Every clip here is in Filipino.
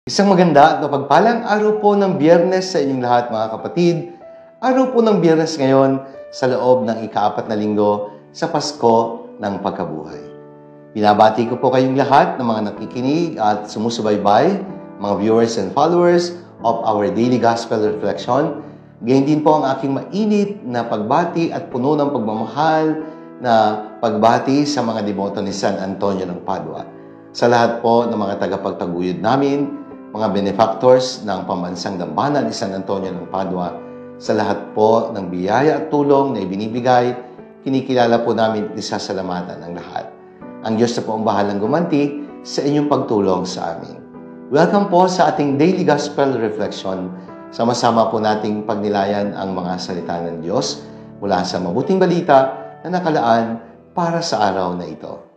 Isang maganda at mapagpalang araw po ng Biyernes sa inyong lahat mga kapatid. Araw po ng Biyernes ngayon sa loob ng ika-4 na linggo sa Pasko ng Pagkabuhay. Binabati ko po kayong lahat ng mga nakikinig at sumusubaybay, mga viewers and followers of our Daily Gospel Reflection. Ganyan din po ang aking mainit na pagbati at puno ng pagmamahal na pagbati sa mga deboto ni San Antonio ng Padua. Sa lahat po ng mga tagapagtaguyod namin, mga benefactors ng pambansang dambana ni San Antonio ng Padua, sa lahat po ng biyaya at tulong na ibinibigay, kinikilala po namin at isasalamatan ng lahat. Ang Diyos na po ang bahalang gumanti sa inyong pagtulong sa amin. Welcome po sa ating Daily Gospel Reflection. Sama-sama po nating pagnilayan ang mga salita ng Diyos mula sa mabuting balita na nakalaan para sa araw na ito.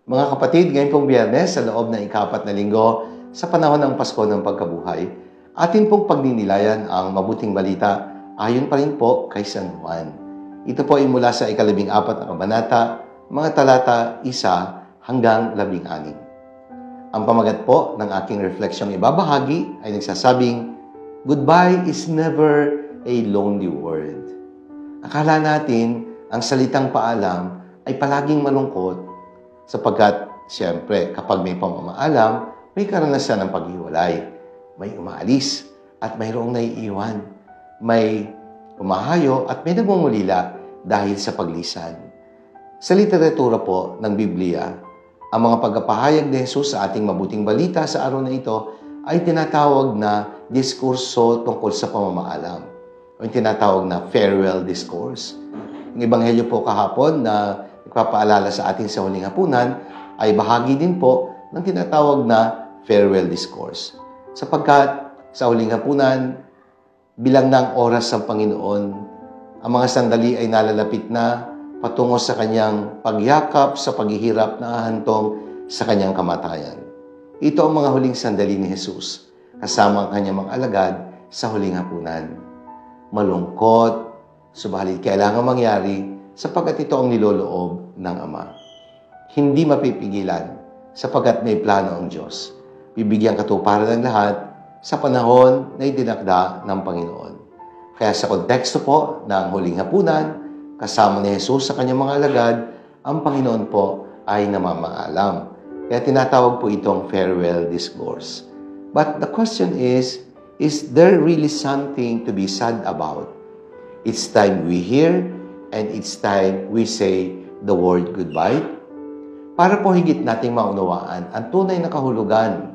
Mga kapatid, ngayon pong Biyernes sa loob ng ika-4 na linggo sa panahon ng Pasko ng Pagkabuhay, atin pong pagninilayan ang mabuting balita ayon pa rin po kay San Juan. Ito po ay mula sa ika-14 na kabanata, mga talata 1 hanggang 16. Ang pamagat po ng aking refleksyong ibabahagi ay nagsasabing, "Goodbye is never a lonely word." Akala natin ang salitang paalam ay palaging malungkot, sapagkat, siyempre, kapag may pamamaalam, may karanasan ng paghiwalay. May umaalis at mayroong naiiwan. May umahayo at may nagmumulila dahil sa paglisan. Sa literatura po ng Biblia, ang mga pagpapahayag ni Jesus sa ating mabuting balita sa araw na ito ay tinatawag na diskurso tungkol sa pamamaalam o yung tinatawag na farewell discourse. Yung ebanghelyo po kahapon na nagpapaalala sa atin sa huling hapunan ay bahagi din po ng tinatawag na farewell discourse. Sapagkat sa huling hapunan, bilang ng oras ng Panginoon, ang mga sandali ay nalalapit na patungo sa kanyang pagyakap sa paghihirap na ahantong sa kanyang kamatayan. Ito ang mga huling sandali ni Jesus, kasama ang kanyang mga alagad sa huling hapunan. Malungkot, subalit kailangan mangyari sapagkat ito ang niloloob ng Ama. Hindi mapipigilan sapagkat may plano ang Diyos. Bibigyan katuparan ng lahat sa panahon na itinakda ng Panginoon. Kaya sa konteksto po ng huling hapunan, kasama ni Jesus sa kanyang mga alagad, ang Panginoon po ay namamaalam. Kaya tinatawag po itong farewell discourse. But the question is there really something to be sad about? It's time we hear and it's time we say the word goodbye. Para po higit nating maunawaan ang tunay na kahulugan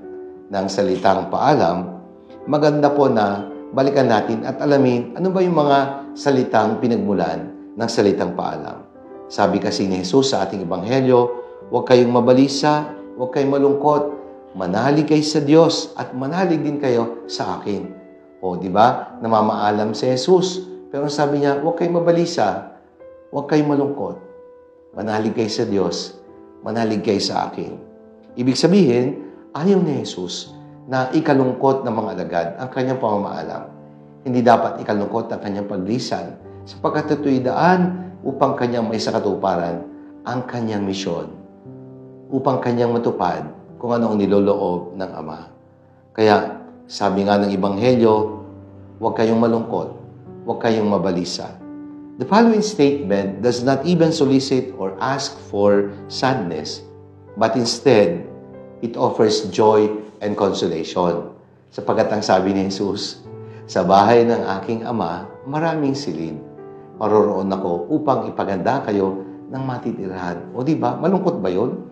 ng salitang paalam, maganda po na balikan natin at alamin ano ba yung mga salitang pinagmulan ng salitang paalam. Sabi kasi ni Jesus sa ating ebanghelyo, huwag kayong mabalisa, huwag kayong malungkot, manalig kayo sa Diyos at manalig din kayo sa akin. O, di ba? Namamaalam si Jesus. Pero sabi niya, huwag kayong mabalisa, huwag kayong malungkot. Manalig kayo sa Diyos. Manalig kayo sa akin. Ibig sabihin, ayaw ni Jesus na ikalungkot ng mga alagad ang kanyang pamamaalam. Hindi dapat ikalungkot ang kanyang paglisan sapagkat ito'y daan upang kanyang may sakatuparan ang kanyang misyon. Upang kanyang matupad kung ano ang niloloob ng Ama. Kaya, sabi nga ng Ebanghelyo, huwag kayong malungkot, huwag kayong mabalisa. The following statement does not even solicit or ask for sadness, but instead, it offers joy and consolation. Sapagkat ang sabi ni Jesus, sa bahay ng aking Ama, maraming silid. Paroroon ako upang ipaganda kayo ng matitirhan. O di ba? Malungkot ba yun?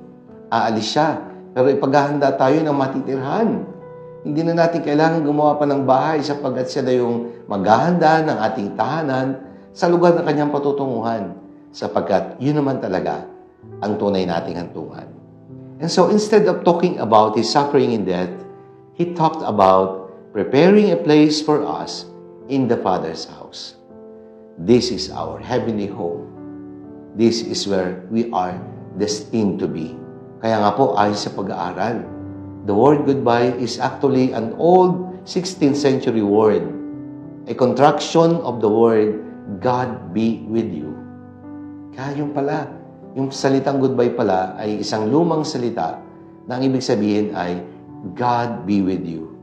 Aalis siya. Pero ipaghahanda tayo ng matitirhan. Hindi na natin kailangan gumawa pa ng bahay sapagkat siya na yung maghahanda ng ating tahanan sa lugar na kanyang patutunguhan. Sapagkat yun naman talaga ang tunay nating hantungan. And so instead of talking about His suffering and death, He talked about preparing a place for us in the Father's house. This is our heavenly home. This is where we are destined to be. Kaya nga po, ayon sa pag-aaral, the word goodbye is actually an old 16th century word, a contraction of the word, God be with you. Kaya yung pala, yung salitang goodbye pala ay isang lumang salita na ang ibig sabihin ay, God be with you.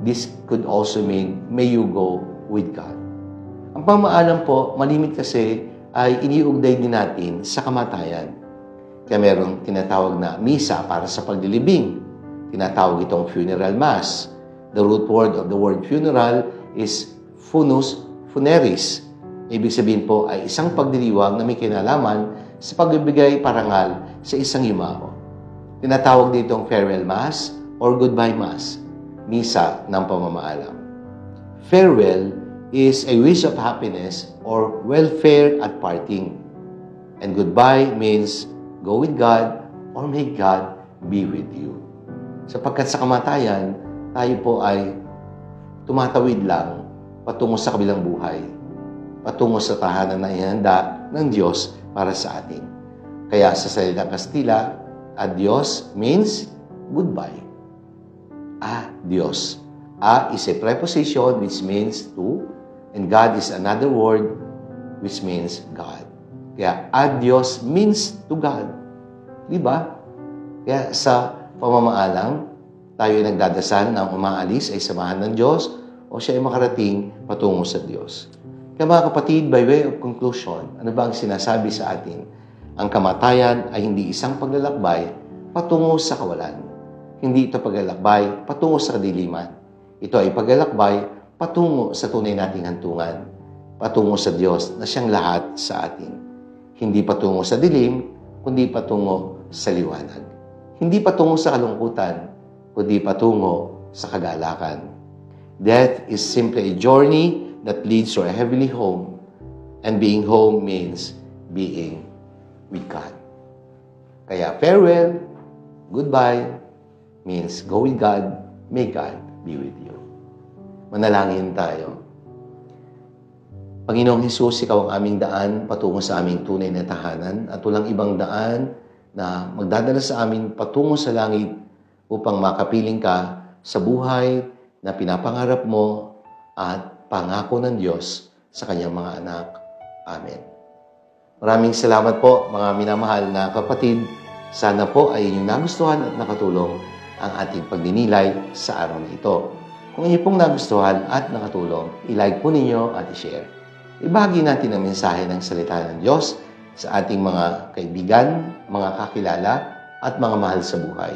This could also mean, may you go with God. Ang pamaalam po, malimit kasi ay iniugday din natin sa kamatayan. Kaya merong tinatawag na misa para sa paglilibing. Tinatawag itong funeral mass. The root word of the word funeral is funus funeris. Ibig sabihin po ay isang pagdiriwang na may kinalaman sa pagbibigay parangal sa isang yumao. Tinatawag ditong farewell mass or goodbye mass, misa ng pamamaalam. Farewell is a wish of happiness or welfare at parting. And goodbye means go with God or may God be with you. Sapagkat sa kamatayan, tayo po ay tumatawid lang patungo sa kabilang buhay, patungo sa tahanan na ihanda ng Diyos para sa atin. Kaya sa salitang Kastila, adios means goodbye. Adios. Is a preposition which means to, and God is another word which means God. Kaya adios means to God. Di ba? Kaya sa pamamaalam, tayo ay nagdadasal na ang umaalis ay samahan ng Diyos o siya ay makarating patungo sa Diyos. Kaya mga kapatid, by way of conclusion, ano ba ang sinasabi sa atin? Ang kamatayan ay hindi isang paglalakbay patungo sa kawalan. Hindi ito paglalakbay patungo sa kadiliman. Ito ay paglalakbay patungo sa tunay nating hantungan, patungo sa Diyos na siyang lahat sa atin. Hindi patungo sa dilim, kundi patungo sa liwanag. Hindi patungo sa kalungkutan, kundi patungo sa kagalakan. Death is simply a journey that leads to a heavenly home, and being home means being with God. Kaya farewell, goodbye, means go with God, may God be with you. Manalangin tayo. Panginoong Hesus, Ikaw ang aming daan patungo sa aming tunay na tahanan at walang ibang daan na magdadala sa amin patungo sa langit upang makapiling ka sa buhay na pinapangarap mo at pangako ng Diyos sa kanyang mga anak. Amen. Maraming salamat po mga minamahal na kapatid. Sana po ay inyong nagustuhan at nakatulong ang ating pagdinilay sa araw na ito. Kung inyo pong nagustuhan at nakatulong, i-like po ninyo at i-share. Ibahagi natin ang mensahe ng salita ng Diyos sa ating mga kaibigan, mga kakilala, at mga mahal sa buhay.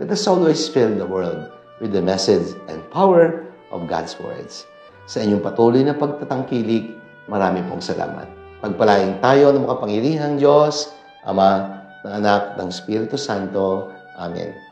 Let us always fill the world with the message and power of God's words. Sa inyong patuloy na pagtatangkilik, marami pong salamat. Pagpalain tayo ng makapangyarihang Diyos, Ama, ng Anak, ng Espiritu Santo. Amen.